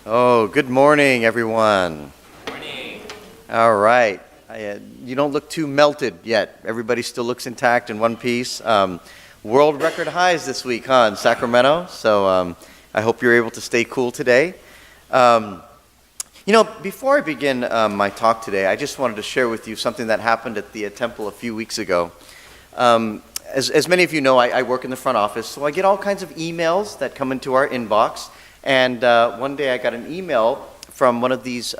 Oh, good morning, everyone. Morning. All right. You don't look too melted yet. Everybody still looks intact in one piece. World record highs this week, huh, in Sacramento. So I hope you're able to stay cool today. Before I begin my talk today, I just wanted to share with you something that happened at the temple a few weeks ago. As many of you know, I work in the front office, so I get all kinds of emails that come into our inbox. And one day I got an email from one of these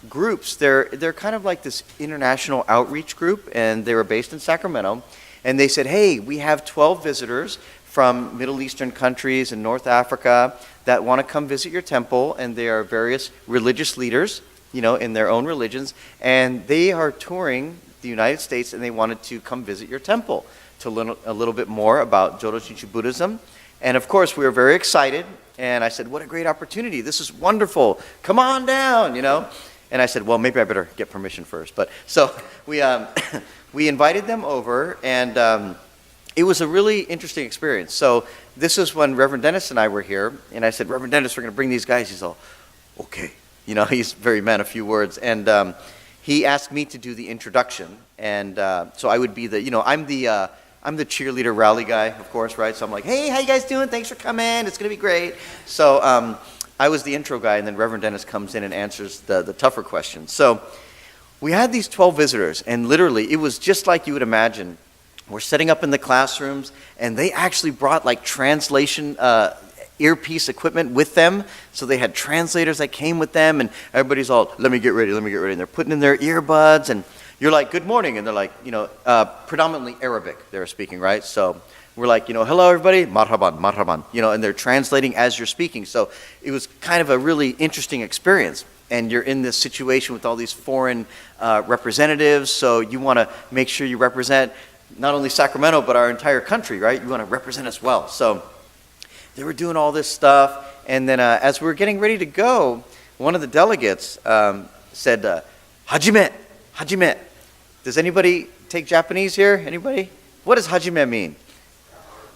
groups. They're kind of like this international outreach group, and they were based in Sacramento. And they said, hey, we have 12 visitors from Middle Eastern countries and North Africa that want to come visit your temple, and they are various religious leaders, in their own religions, and they are touring the United States, and they wanted to come visit your temple to learn a little bit more about Jodo Shinshu Buddhism. And of course, we were very excited. And I said, what a great opportunity. This is wonderful. Come on down, And I said, well, maybe I better get permission first. But so we invited them over, and it was a really interesting experience. So this is when Reverend Dennis and I were here. And I said, Reverend Dennis, we're going to bring these guys. He's all, okay. He's very man of few words. And he asked me to do the introduction. And so I would be I'm the cheerleader rally guy, of course, right? So I'm like, hey, how you guys doing? Thanks for coming. It's going to be great. So I was the intro guy, and then Reverend Dennis comes in and answers the tougher questions. So we had these 12 visitors, and literally it was just like you would imagine. We're setting up in the classrooms, and they actually brought like translation earpiece equipment with them. So they had translators that came with them, and everybody's all, let me get ready. And they're putting in their earbuds, and you're like, good morning, and they're like, predominantly Arabic they're speaking, right? So we're like, hello everybody, marhaban, and they're translating as you're speaking. So it was kind of a really interesting experience. And you're in this situation with all these foreign representatives, so you want to make sure you represent not only Sacramento, but our entire country, right? You want to represent us well. So they were doing all this stuff, and then as we were getting ready to go, one of the delegates said, Hajime. Does anybody take Japanese here? Anybody? What does hajime mean?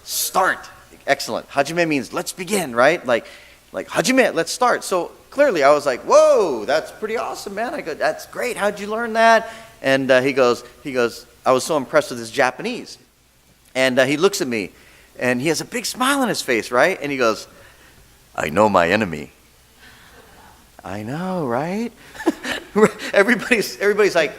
Start. Excellent. Hajime means let's begin, right? Like hajime, let's start. So clearly I was like, whoa, that's pretty awesome, man. I go, that's great. How'd you learn that? And he goes, I was so impressed with his Japanese. And he looks at me, and he has a big smile on his face, right? And he goes, I know my enemy. I know, right? Everybody's like,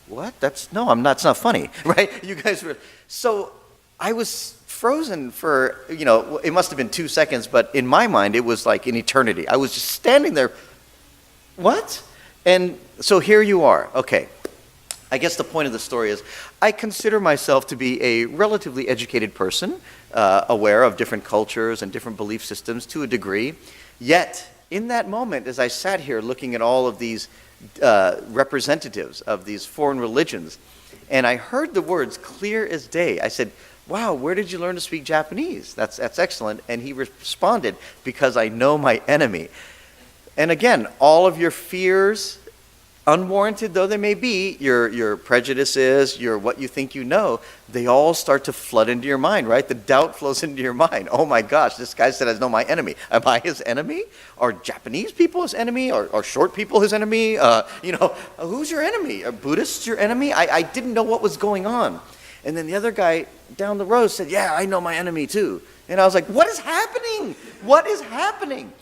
what? It's not funny, right? You guys were, so I was frozen for, it must have been 2 seconds, but in my mind, it was like an eternity. I was just standing there, what? And so here you are. Okay. I guess the point of the story is I consider myself to be a relatively educated person, aware of different cultures and different belief systems to a degree. Yet, in that moment, as I sat here looking at all of these representatives of these foreign religions, and I heard the words clear as day, I said, wow, where did you learn to speak Japanese? That's excellent. And he responded, because I know my enemy. And again, all of your fears, unwarranted though they may be, your prejudices, what you think you know, they all start to flood into your mind, right? The doubt flows into your mind. Oh my gosh, this guy said I know my enemy. Am I his enemy? Are Japanese people his enemy? Are short people his enemy? Who's your enemy? Are Buddhists your enemy? I didn't know what was going on. And then the other guy down the road said, yeah, I know my enemy too. And I was like, what is happening? What is happening?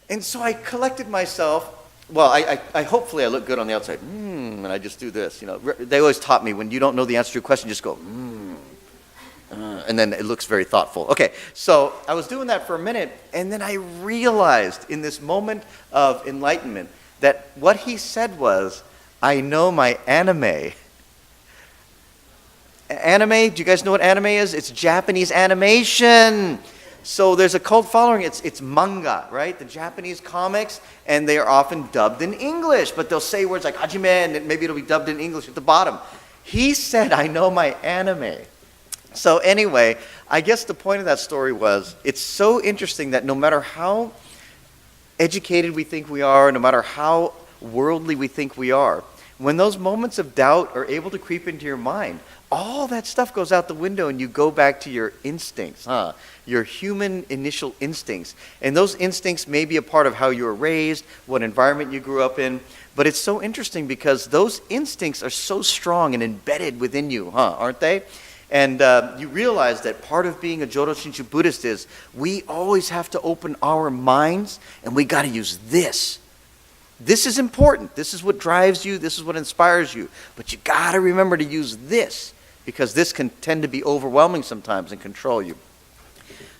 And so I collected myself. Well, I hopefully I look good on the outside. And I just do this. They always taught me when you don't know the answer to a question, just go, and then it looks very thoughtful. Okay, so I was doing that for a minute, and then I realized in this moment of enlightenment that what he said was, I know my anime. Anime, do you guys know what anime is? It's Japanese animation. So there's a cult following. It's manga, right? The Japanese comics, and they are often dubbed in English, but they'll say words like hajime, and maybe it'll be dubbed in English at the bottom. He said, I know my anime. So anyway, I guess the point of that story was, it's so interesting that no matter how educated we think we are, no matter how worldly we think we are, when those moments of doubt are able to creep into your mind, all that stuff goes out the window and you go back to your instincts, your human initial instincts. And those instincts may be a part of how you were raised, what environment you grew up in. But it's so interesting because those instincts are so strong and embedded within you, aren't they? And you realize that part of being a Jodo Shinshu Buddhist is we always have to open our minds and we got to use this. This is important. This is what drives you. This is what inspires you. But you got to remember to use this because this can tend to be overwhelming sometimes and control you.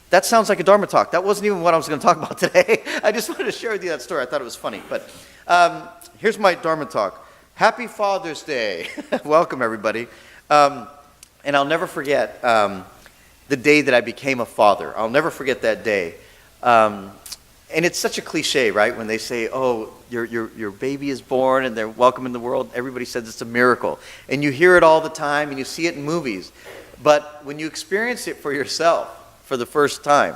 That sounds like a Dharma talk. That wasn't even what I was going to talk about today. I just wanted to share with you that story. I thought it was funny. But here's my Dharma talk. Happy Father's Day. Welcome, everybody. And I'll never forget the day that I became a father. I'll never forget that day. And it's such a cliche, right? When they say, oh, your baby is born and they're welcome in the world, everybody says it's a miracle. And you hear it all the time and you see it in movies. But when you experience it for yourself for the first time,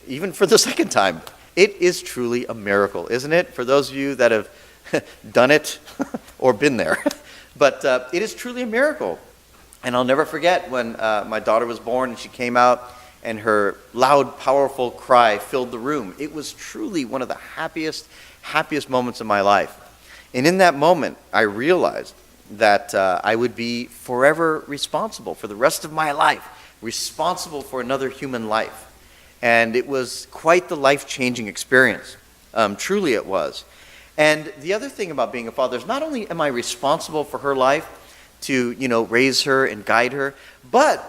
even for the second time, it is truly a miracle, isn't it? For those of you that have done it or been there. But it is truly a miracle. And I'll never forget when my daughter was born and she came out and her loud, powerful cry filled the room. It was truly one of the happiest moments of my life. And in that moment, I realized that I would be forever responsible for the rest of my life, responsible for another human life. And it was quite the life-changing experience. Truly it was. And the other thing about being a father is not only am I responsible for her life, to raise her and guide her, but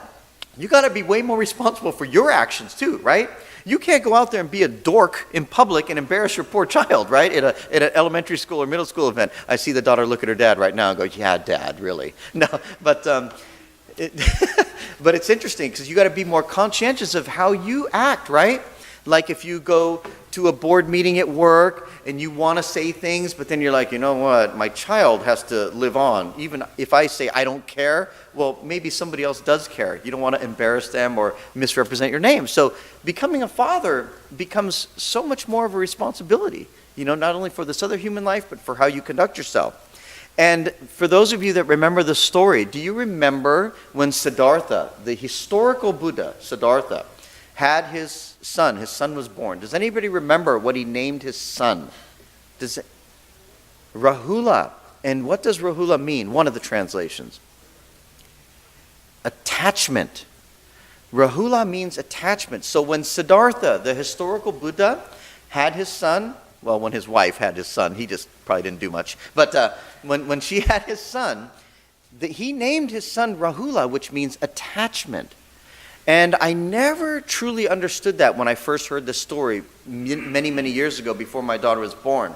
you got to be way more responsible for your actions too, right? You can't go out there and be a dork in public and embarrass your poor child, right? At an elementary school or middle school event. I see the daughter look at her dad right now and go, yeah, Dad, really? No, but but it's interesting because you got to be more conscientious of how you act, right? Like if you go to a board meeting at work and you want to say things, but then you're like, you know what, my child has to live on. Even if I say I don't care, well, maybe somebody else does care. You don't want to embarrass them or misrepresent your name. So becoming a father becomes so much more of a responsibility, not only for this other human life, but for how you conduct yourself. And for those of you that remember the story, do you remember when Siddhartha, the historical Buddha, Siddhartha, had his son was born. Does anybody remember what he named his son? Rahula. And what does Rahula mean? One of the translations. Attachment. Rahula means attachment. So when Siddhartha, the historical Buddha, had his son, well, when his wife had his son, he just probably didn't do much. But when she had his son, he named his son Rahula, which means attachment. And I never truly understood that when I first heard this story many, many years ago before my daughter was born.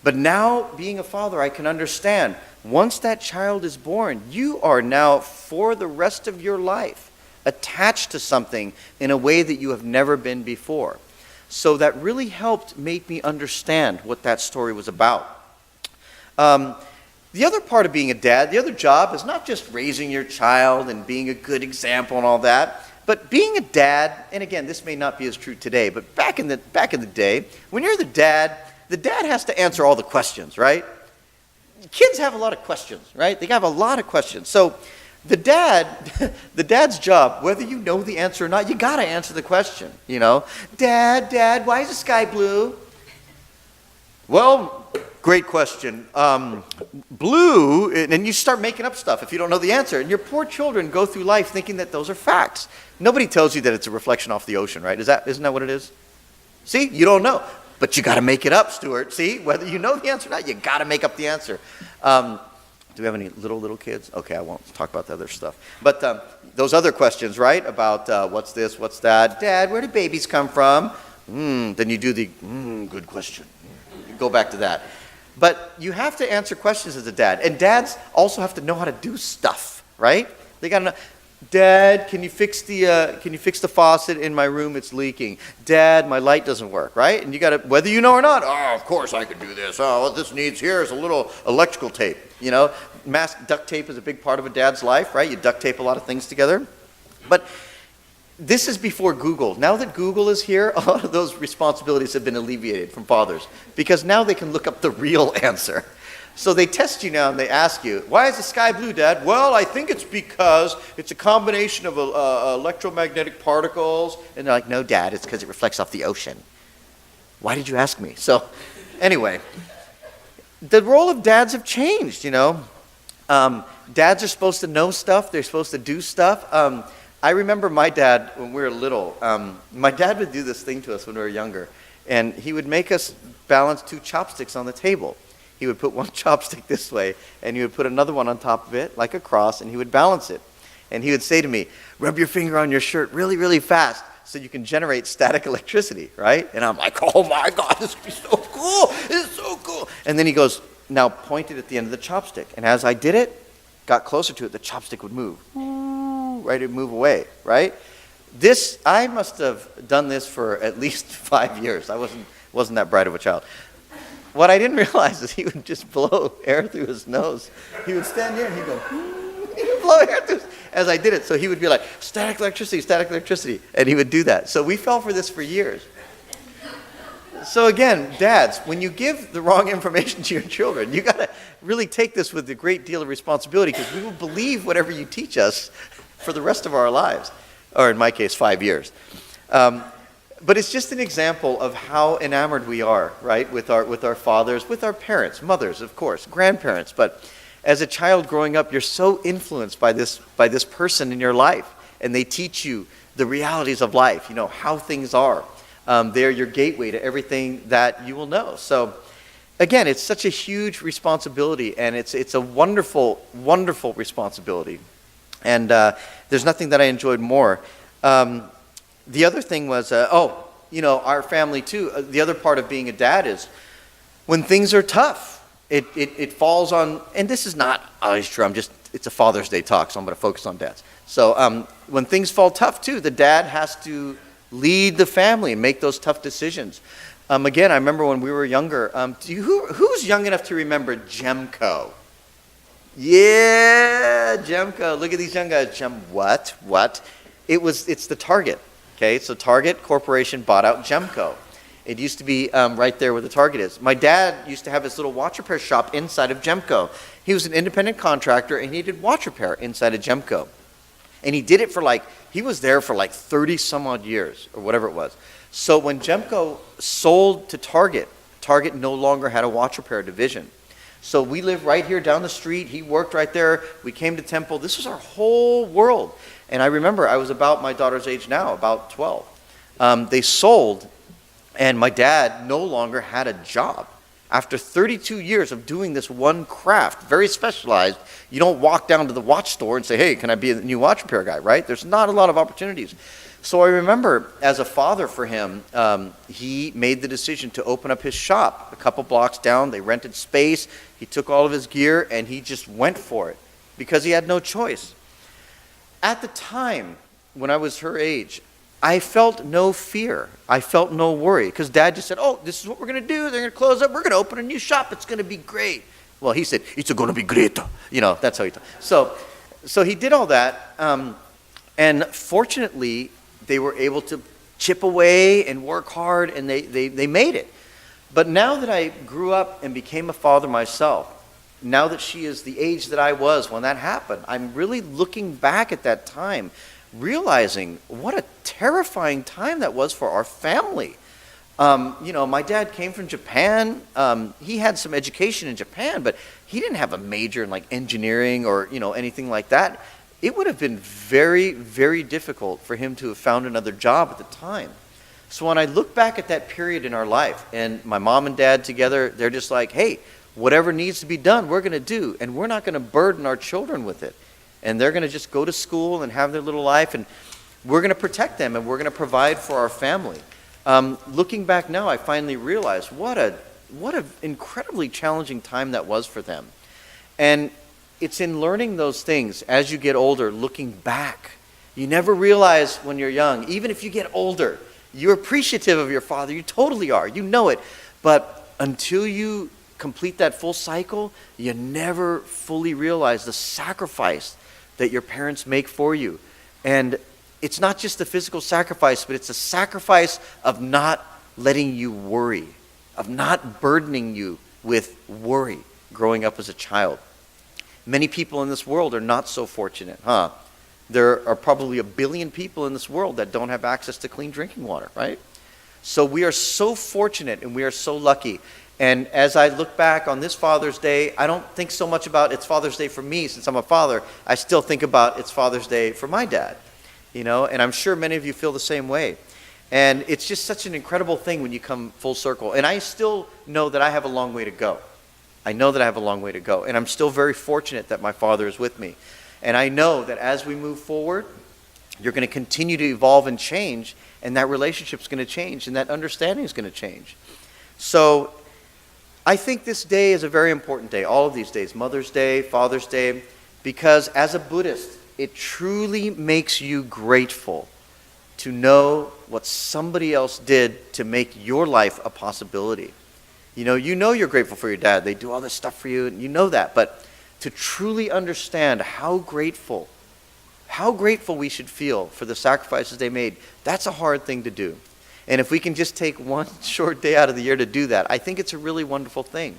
But now, being a father, I can understand. Once that child is born, you are now, for the rest of your life, attached to something in a way that you have never been before. So that really helped make me understand what that story was about. The other part of being a dad, the other job, is not just raising your child and being a good example and all that. But being a dad, and again, this may not be as true today, but back in the day, when you're the dad has to answer all the questions, right? Kids have a lot of questions, right? They have a lot of questions. So the dad's job, whether you know the answer or not, you got to answer the question, Dad, why is the sky blue? Well, great question. Blue, and you start making up stuff if you don't know the answer. And your poor children go through life thinking that those are facts. Nobody tells you that it's a reflection off the ocean, right? Isn't that what it is? See, you don't know. But you got to make it up, Stuart. See, whether you know the answer or not, you got to make up the answer. Do we have any little kids? Okay, I won't talk about the other stuff. But those other questions, right? About what's this, what's that? Dad, where do babies come from? Then you do the, good question. You go back to that. But you have to answer questions as a dad. And dads also have to know how to do stuff, right? They got to know, Dad, can you fix the faucet in my room? It's leaking. Dad, my light doesn't work, right? And you got to, whether you know or not, oh, of course I could do this. Oh, what this needs here is a little electrical tape, duct tape is a big part of a dad's life, right? You duct tape a lot of things together. But this is before Google. Now that Google is here, a lot of those responsibilities have been alleviated from fathers because now they can look up the real answer. So they test you now and they ask you, why is the sky blue, Dad? Well, I think it's because it's a combination of electromagnetic particles. And they're like, no, Dad, it's because it reflects off the ocean. Why did you ask me? So anyway, the role of dads have changed, Dads are supposed to know stuff. They're supposed to do stuff. I remember my dad, when we were little, my dad would do this thing to us when we were younger. And he would make us balance 2 chopsticks on the table. He would put one chopstick this way, and he would put another one on top of it, like a cross, and he would balance it. And he would say to me, rub your finger on your shirt really, really fast so you can generate static electricity, right? And I'm like, oh my God, this is so cool. This is so cool. And then he goes, now point it at the end of the chopstick. And as I did it, got closer to it, the chopstick would move. Right, it would move away, right? I must have done this for at least 5 years. I wasn't that bright of a child. What I didn't realize is he would just blow air through his nose. He would stand here and he'd go, he would blow air through as I did it. So he would be like, static electricity, and he would do that. So we fell for this for years. So again, dads, when you give the wrong information to your children, you got to really take this with a great deal of responsibility, because we will believe whatever you teach us for the rest of our lives, or in my case, 5 years. But it's just an example of how enamored we are, right, with our fathers, with our parents, mothers, of course, grandparents. But as a child growing up, you're so influenced by this person in your life, and they teach you the realities of life, how things are. They're your gateway to everything that you will know. So again, it's such a huge responsibility, and it's a wonderful, wonderful responsibility. And there's nothing that I enjoyed more. The other thing was, our family too. The other part of being a dad is when things are tough, it falls on, and this is not always true. It's a Father's Day talk, so I'm going to focus on dads. So when things fall tough too, the dad has to lead the family and make those tough decisions. Again, I remember when we were younger. Who's young enough to remember Gemco? Yeah, Gemco. Look at these young guys. What? It's the Target. Okay, so Target Corporation bought out Gemco. It used to be right there where the Target is. My dad used to have his little watch repair shop inside of Gemco. He was an independent contractor, and he did watch repair inside of Gemco. And he did it he was there for 30 some odd years, or whatever it was. So when Gemco sold to Target, Target no longer had a watch repair division. So we lived right here down the street. He worked right there. We came to Temple. This was our whole world. And I remember I was about my daughter's age now, about 12. They sold, and my dad no longer had a job. After 32 years of doing this one craft, very specialized, you don't walk down to the watch store and say, hey, can I be a new watch repair guy, right? There's not a lot of opportunities. So I remember as a father for him, he made the decision to open up his shop a couple blocks down. They rented space. He took all of his gear, and he just went for it because he had no choice. At the time, when I was her age, I felt no fear. I felt no worry, because Dad just said, oh, this is what we're going to do. They're going to close up. We're going to open a new shop. It's going to be great. Well, he said, it's going to be great. That's how he talked. So he did all that, and fortunately, they were able to chip away and work hard, and they made it. But now that I grew up and became a father myself, now that she is the age that I was when that happened, I'm really looking back at that time, realizing what a terrifying time that was for our family. My dad came from Japan. He had some education in Japan, but he didn't have a major in engineering or anything like that. It would have been very, very difficult for him to have found another job at the time. So when I look back at that period in our life, and my mom and dad together, they're just like, hey, whatever needs to be done, we're going to do, and we're not going to burden our children with it. And they're going to just go to school and have their little life, and we're going to protect them, and we're going to provide for our family. Looking back now, I finally realized what an incredibly challenging time that was for them. And it's in learning those things as you get older, looking back. You never realize when you're young, even if you get older, you're appreciative of your father. You totally are. You know it. But until you complete that full cycle, you never fully realize the sacrifice that your parents make for you. And it's not just the physical sacrifice, but it's a sacrifice of not letting you worry, of not burdening you with worry. growing up as a child. Many people in this world are not so fortunate, huh? There are probably 1 billion people in this world that don't have access to clean drinking water, right? So we are so fortunate and we are so lucky. And as I look back on this Father's Day, I don't think so much about it's Father's Day for me since I'm a father. I still think about it's Father's Day for my dad, and I'm sure many of you feel the same way. And it's just such an incredible thing when you come full circle. And I still know that I have a long way to go. I know that I have a long way to go. And I'm still very fortunate that my father is with me. And I know that as we move forward, you're going to continue to evolve and change, and that relationship's going to change, and that understanding is going to change. So I think this day is a very important day, all of these days, Mother's Day, Father's Day, because as a Buddhist, it truly makes you grateful to know what somebody else did to make your life a possibility. You know you're grateful for your dad. They do all this stuff for you, and you know that. But to truly understand how grateful we should feel for the sacrifices they made, that's a hard thing to do. And if we can just take one short day out of the year to do that, I think it's a really wonderful thing.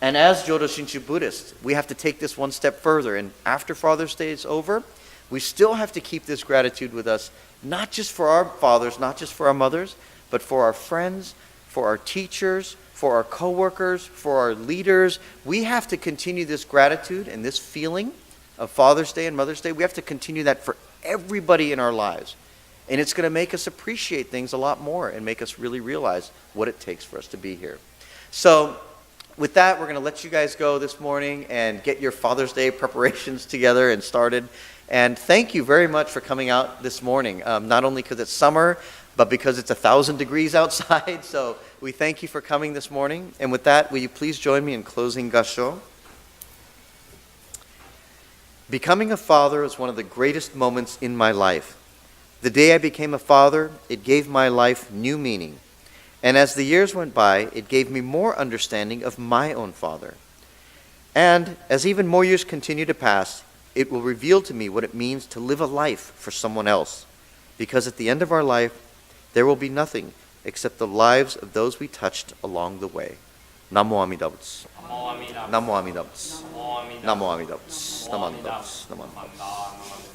And as Jodo Shinshu Buddhists, we have to take this one step further. And after Father's Day is over, we still have to keep this gratitude with us, not just for our fathers, not just for our mothers, but for our friends, for our teachers, for our coworkers, for our leaders. We have to continue this gratitude and this feeling of Father's Day and Mother's Day. We have to continue that for everybody in our lives. And it's going to make us appreciate things a lot more and make us really realize what it takes for us to be here. So with that, we're going to let you guys go this morning and get your Father's Day preparations together and started. And thank you very much for coming out this morning, not only because it's summer, but because it's 1,000 degrees outside. So we thank you for coming this morning. And with that, will you please join me in closing Gassho? Becoming a father is one of the greatest moments in my life. The day I became a father, it gave my life new meaning. And as the years went by, it gave me more understanding of my own father. And as even more years continue to pass, it will reveal to me what it means to live a life for someone else. Because at the end of our life, there will be nothing except the lives of those we touched along the way. Namo Amida Butsu. Namo Amida Butsu. Namo Amida Butsu. Namo Amida Butsu. Namo Amida Butsu.